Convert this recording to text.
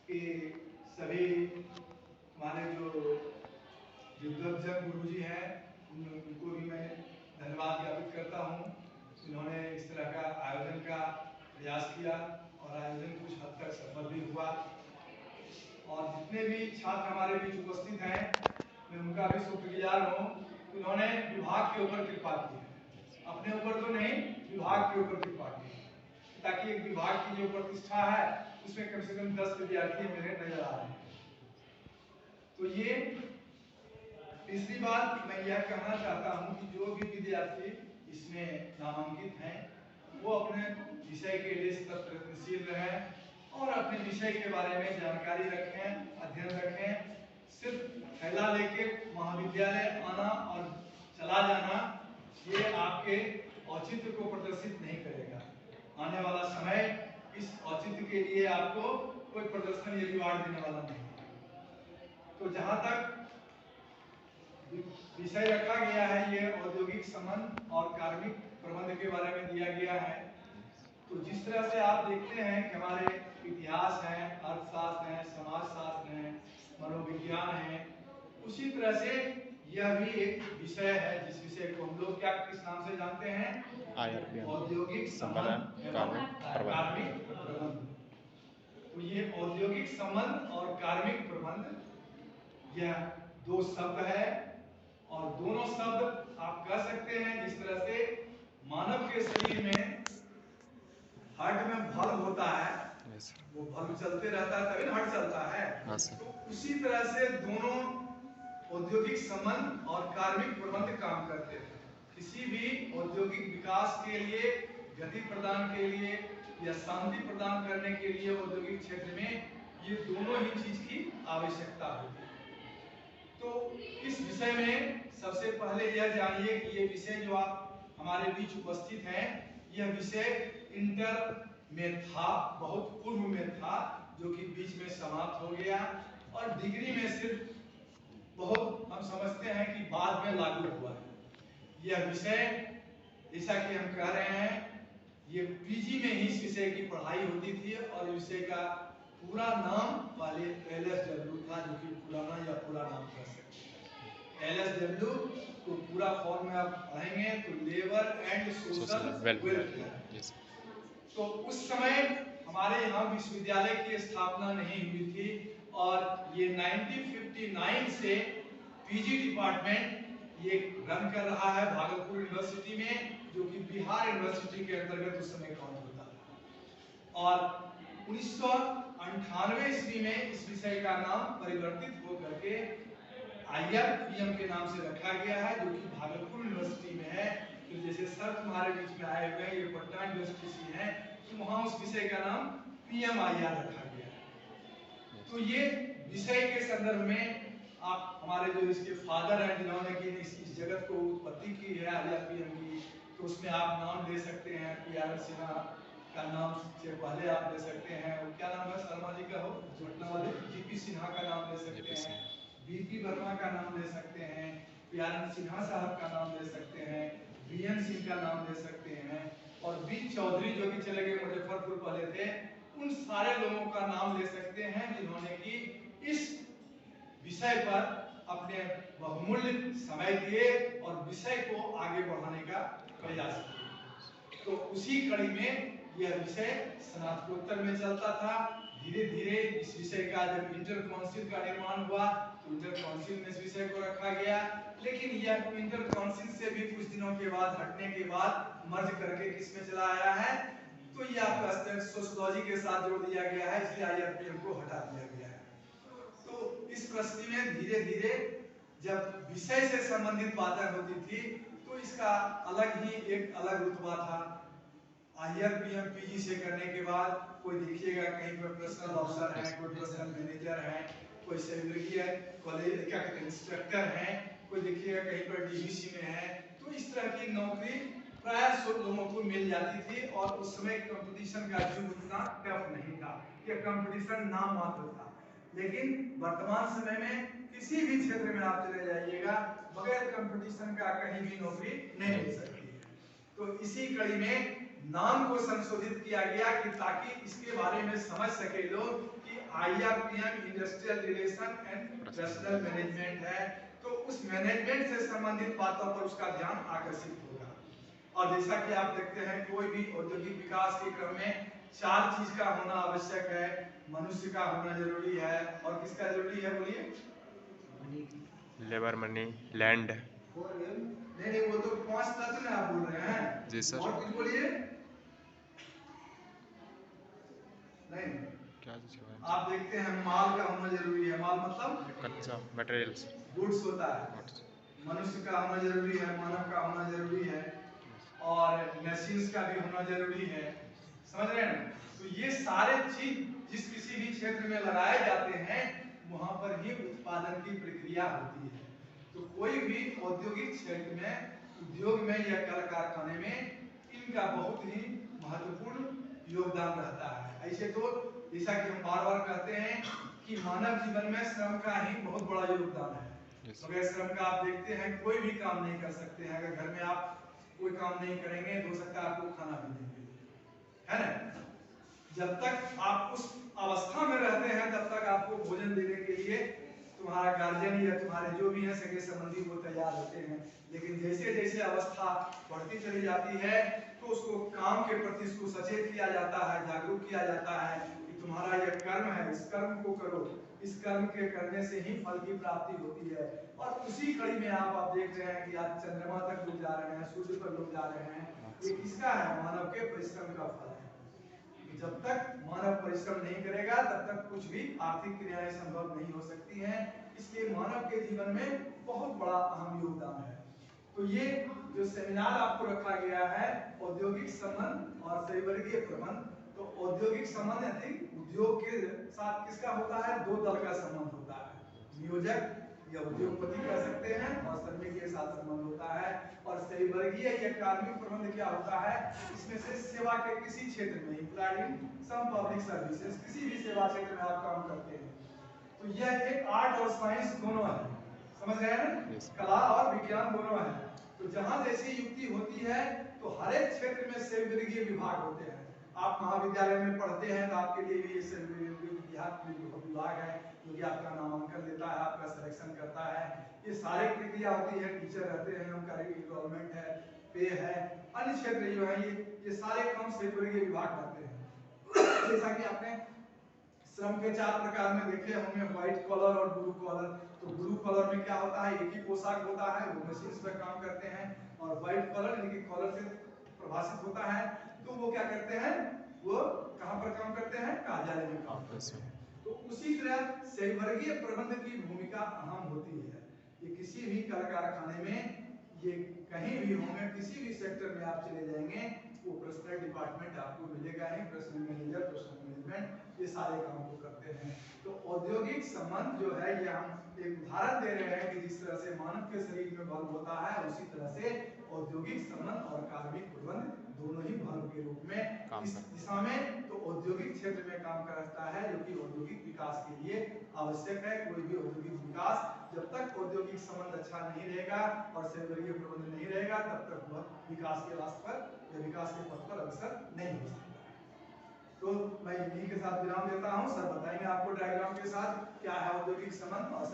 कि सभी हमारे जो विद्वजन गुरु जी हैं उनको भी मैं धन्यवाद ज्ञापित करता हूँ। इन्होंने इस तरह का आयोजन का प्रयास किया और आयोजन कुछ हद तक सफल भी हुआ। और जितने भी छात्र हमारे बीच उपस्थित हैं मैं उनका भी शुक्रगुजार हूँ। उन्होंने विभाग के ऊपर कृपा की है, अपने ऊपर तो नहीं, विभाग के ऊपर कृपा की है, ताकि एक विभाग की जो प्रतिष्ठा है उसमें कम से कम 10 विद्यार्थी मेरे नजर आ रहे हैं। तो ये तीसरी बात मैं यह कहना चाहता हूँ कि जो भी विद्यार्थी इसमें नामांकित हैं वो अपने विषय के लिए सतत प्रयत्नशील रहें और अपने विषय के बारे में जानकारी रखें, अध्ययन रखें। सिर्फ थैला लेके महाविद्यालय आना और चला जाना ये आपके औचित्य को प्रदर्शित नहीं करेगा। आने वाला समय इस औचित्य के लिए आपको कोई प्रदर्शन या रिवार्ड देने वाला नहीं। तो जहाँ तक विषय रखा गया है ये औद्योगिक संबंध और कार्मिक प्रबंध के बारे में दिया गया है। तो जिस तरह से आप देखते हैं कि हमारे इतिहास है, अर्थशास्त्र है, समाजशास्त्र है, मनोविज्ञान है, उसी तरह से यह भी एक विषय है जिस विषय को हम लोग क्या किस नाम से जानते हैं? औद्योगिक संबंध एवं कार्मिक प्रबंध। तो ये औद्योगिक संबंध और कार्मिक प्रबंध यह दो शब्द है और दोनों शब्द आप कह सकते हैं जिस तरह से मानव के शरीर में हार्ट में बल्ब होता है, वो बल्ब चलते रहता है तभी हार्ट चलता है। तो उसी तरह से दोनों औद्योगिक संबंध और कार्मिक प्रबंध काम करते हैं। किसी भी औद्योगिक विकास के लिए, गति प्रदान के लिए या शांति प्रदान करने के लिए औद्योगिक क्षेत्र में ये दोनों ही चीज की आवश्यकता होती है। तो इस विषय में सबसे पहले यह जानिए कि ये विषय जो आप हमारे बीच उपस्थित हैं, यह विषय इंटर में था, बहुत पूर्व में था, जो कि बीच में समाप्त हो गया और डिग्री में सिर्फ बहुत हम समझते हैं कि बाद में लागू हुआ है। यह विषय जैसा कि हम कह रहे हैं ये पीजी में ही इस विषय की पढ़ाई होती थी और विषय का पूरा नाम पहले LSW था, जो कि पुराना या पूरा नाम कह सकते हैं। LSW को पूरा फॉर्म में आप पढ़ेंगे तो लेबर एंड सोशल वेलफेयर। तो उस समय हमारे यहाँ विश्वविद्यालय की स्थापना नहीं हुई थी और ये 1959 से पीजी डिपार्टमेंट ये रन कर रहा है भागलपुर यूनिवर्सिटी में, जो कि बिहार यूनिवर्सिटी के अंतर्गत उस समय काउंट होता था। और 1998 ईस्वी में इस विषय का नाम परिवर्तित होकर के IRPM के नाम से रखा गया है, जो कि भागलपुर यूनिवर्सिटी में है। तो जैसे सर तुम्हारे बीच में आए हुए हैं, ये पटना यूनिवर्सिटी से हैं, तो वहाँ उस विषय का नाम PMIR रखा गया है। तो ये विषय के संदर्भ में आप हमारे जो इसके फादर हैं जिन्होंने कि इस जगत को उत्पत्ति की है IRPM की, तो उसमें आप नाम ले सकते हैं PR सिन्हा का नाम से पहले आप ले सकते हैं, क्या नाम है शर्मा जी का हो पटना वाले, GP सिन्हा का नाम ले सकते हैं, BP वर्मा का नाम ले सकते हैं, PR सिन्हा साहब का नाम ले सकते हैं, BN सिंह का नाम ले सकते हैं और B चौधरी जो कि चले गए मुजफ्फरपुर पहले थे, उन सारे लोगों का नाम ले सकते हैं जिन्होंने कि इस विषय पर अपने बहुमूल्य समय दिए और विषय को आगे बढ़ाने का प्रयास किया। तो उसी कड़ी में यह विषय स्नातकोत्तर में चलता था। धीरे धीरे इस विषय का जब इंटर काउंसिल का निर्माण हुआ तो इंटर काउंसिल में इस विषय को रखा गया, लेकिन यह इंटर काउंसिल से भी कुछ दिनों के बाद हटने के बाद मर्ज करके किसमें चला आया है, तो यह आपका सोशियोलॉजी के साथ जोड़ दिया गया है, इसलिए IRPM को हटा दिया गया है। तो इस प्रस्तुति में धीरे धीरे जब विषय से संबंधित बातें होती थी तो इसका अलग ही एक अलग रुतबा था। IRPM PG से करने के बाद कोई देखिएगा कहीं पर पर्सनल ऑफिसर है, कोई पर्सनल मैनेजर है, कोई सेक्रेटरी है, कॉलेज क्या कहते हैं इंस्ट्रक्टर है, कोई देखिएगा कहीं पर DVC में है। तो इस तरह की नौकरी प्राय सब लोगों को मिल जाती थी और उस समय कंपटीशन का युग उतना टफ नहीं था, यह कंपटीशन नाम मात्र था। लेकिन वर्तमान समय में किसी भी क्षेत्र में आप चले जाइएगा बगैर कंपटीशन का कहीं भी नौकरी नहीं मिल सकती है। तो इसी कड़ी में नाम को संशोधित किया गया कि ताकि इसके बारे में समझ सके लोग कि IRPM industrial relation and personal management है, तो उस मैनेजमेंट से संबंधित बातों पर उसका ध्यान आकर्षित होगा। और जैसा कि आप देखते हैं कोई भी औद्योगिक विकास के क्रम में 4 चीज का होना आवश्यक है। मनुष्य का होना जरूरी है, और किसका जरूरी है बोलिए? Labour, money, land. नहीं, वो तो 5 तत्व में आप बोल रहे हैं जी सर। और कुछ बोलिए। नहीं, क्या चीज का? आप देखते हैं माल का होना जरूरी है। माल मतलब कच्चा मटेरियल्स, गुड्स होता है। मनुष्य का होना जरूरी है, मानव का होना जरूरी है, और मशीन्स का भी होना जरूरी है। समझ रहे हैं ना? तो ये सारे चीज जिस किसी भी क्षेत्र में लगाए जाते हैं वहां पर ही उत्पादन की प्रक्रिया होती है। तो कोई भी औद्योगिक क्षेत्र में, उद्योग में या कल कारखाने में इनका बहुत ही महत्वपूर्ण योगदान रहता है। ऐसे तो जैसा कि हम बार बार कहते हैं कि मानव जीवन में श्रम का ही बहुत बड़ा योगदान है। बगैर श्रम का आप देखते हैं कोई भी काम नहीं कर सकते हैं। अगर घर में आप कोई काम नहीं करेंगे तो हो सकता है आपको खाना भी नहीं मिले, है ना? जब तक आप उस अवस्था में रहते हैं तब तक आपको भोजन देने के लिए तुम्हारा गार्जियन या तुम्हारे जो भी है सगे संबंधी वो तैयार होते हैं। लेकिन जैसे जैसे अवस्था बढ़ती चली जाती है तो उसको काम के प्रति उसको सचेत किया जाता है, जागरूक किया जाता है कि तुम्हारा यह कर्म है, इस कर्म को करो, इस कर्म के करने से ही फल की प्राप्ति होती है। और उसी कड़ी में आप देख रहे हैं कि आज चंद्रमा तक लोग जा रहे हैं, सूर्य पर लोग जा रहे हैं। ये किसका है? मानव के परिश्रम का फल है। जब तक मानव परिश्रम नहीं करेगा तब तक कुछ भी आर्थिक क्रियाएं संभव नहीं हो सकती हैं। इसलिए मानव के जीवन में बहुत बड़ा अहम योगदान है। तो ये जो सेमिनार आपको रखा गया है औद्योगिक संबंध और सहीवर्गीय प्रबंध, तो औद्योगिक संबंध यानी उद्योग के साथ किसका होता है? 2 दल का संबंध होता है, नियोजक या उद्योगपति कह सकते हैं, और श्रमिक के साथ संबंध होता है। और सहीवर्गीय या कार्मिक प्रबंध क्या होता है? इसमें से सेवा के किसी क्षेत्र में, इंप्लॉयड सम पब्लिक सर्विसेज, किसी भी सेवा क्षेत्र में आप काम करते हैं तो यह एक आर्ट और साइंस दोनों है। समझ रहे हैं ना? कला और विज्ञान दोनों है। तो जहां जैसी युक्ति होती है तो हर एक क्षेत्र में सहीवर्गीय विभाग होते हैं। आप महाविद्यालय में पढ़ते हैं तो आपके लिए भी विभाग है जो कि आपका नामांकन लेता है, आपका सिलेक्शन करता है। ये सारी प्रक्रिया होती है। टीचर रहते हैं, उनका गवर्नमेंट है, पे है। अन्य क्षेत्र जो है ये सारे काम सहीवर्गीय विभाग करते हैं। जैसा कि आपने श्रम के 4 प्रकार में देखे होंगे, व्हाइट कॉलर और ब्लू कॉलर। तो ब्लू कॉलर में क्या होता है? एक ही पोशाक होता है, वो मशीन पे काम करते हैं। और व्हाइट कॉलर यानी कि कॉलर से प्रभाषित होता है, तो वो क्या करते हैं? वो कहां पर काम करते हैं? कार्यालय में काम करते हैं। तो उसी तरह सहीवर्गीय प्रबंध की भूमिका अहम होती है। ये किसी भी कल कारखाने में, ये कहीं भी होंगे, किसी भी सेक्टर में आप चले जाएंगे वो पर्सनल डिपार्टमेंट आपको मिलेगा ही, पर्सनल मैनेजर, पर्सनल मैनेजमेंट, ये सारे काम को करते हैं। तो औद्योगिक संबंध जो है ये हम एक उदाहरण दे रहे हैं कि जिस तरह से मानव के शरीर में बल्ब होता है उसी तरह से औद्योगिक संबंध और कार्मिक प्रबंध दोनों ही बल्ब के रूप में इस दिशा में तो औद्योगिक क्षेत्र में काम करता है, जो कि औद्योगिक विकास के लिए आवश्यक है। कोई भी औद्योगिक विकास जब तक औद्योगिक संबंध अच्छा नहीं रहेगा और सहीवर्गीय प्रबंध नहीं रहेगा तब तक वह विकास के रास्ते पर या विकास के पथ पर अग्रसर नहीं हो सकता। तो मैं इन्हीं के साथ विराम देता हूं। सर बताएंगे आपको डायग्राम के साथ क्या है औद्योगिक संबंध और